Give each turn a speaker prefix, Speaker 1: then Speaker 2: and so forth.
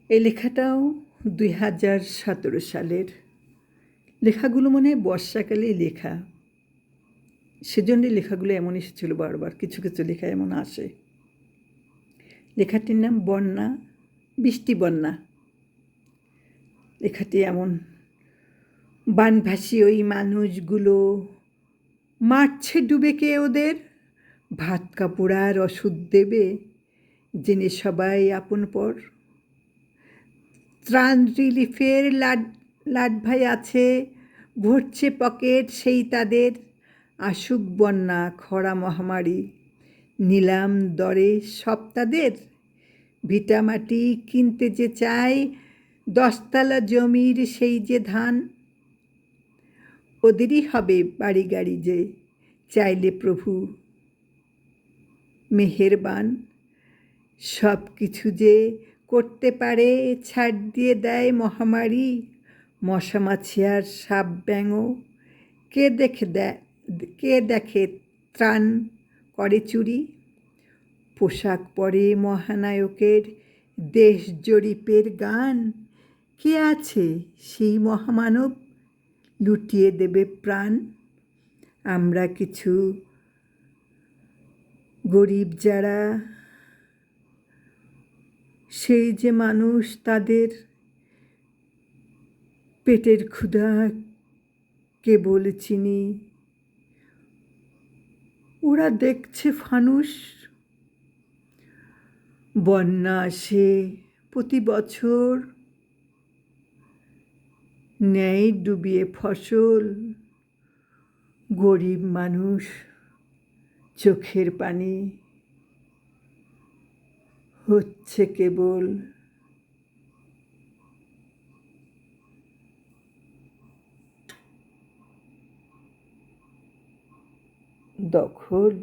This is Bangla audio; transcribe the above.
Speaker 1: এই লেখাটাও 2017 সালের। লেখাগুলো মনে হয় বর্ষাকালেই লেখা, সেজন্যই লেখাগুলো এমন এসেছিল বারবার। কিছু কিছু লেখা এমন আসে। লেখাটির নাম বন্যা, বৃষ্টি বন্যা। লেখাটি এমন: বানভাসী ওই মানুষগুলো মারছে ডুবে কে ওদের, ভাত কাপড় আর ওষুধ দেবে জেনে সবাই আপন পর। ত্রাণ রিলিফের লাটভাই আছে, ভরছে পকেট সেই তাদের। আসুক বন্যা খরা মহামারী, নিলাম দরে সব তাদের। ভিটামাটি কিনতে যে চায় 10 তলা জমির সেই যে ধান, ওদেরই হবে বাড়ি গাড়ি যে চাইলে প্রভু মেহেরবান। সব কিছু যে করতে পারে ছাড় দিয়ে দেয় মহামারী। মশা মাছি আর সাপ ব্যাঙও কে দেখে ত্রাণ করে চুরি। পোশাক পরে মহানায়কের দেশ জরিপের গান, কে আছে সেই মহামানব লুটিয়ে দেবে প্রাণ। আমরা কিছু গরিব যারা, সেই যে মানুষ তাদের পেটের ক্ষুধা কেবল চিনি। ওরা দেখছে ফানুস, বন্যা আসে প্রতি বছর, নেয় ডুবিয়ে ফসল। গরিব মানুষ চোখের পানি হচ্ছে কেবল দখল।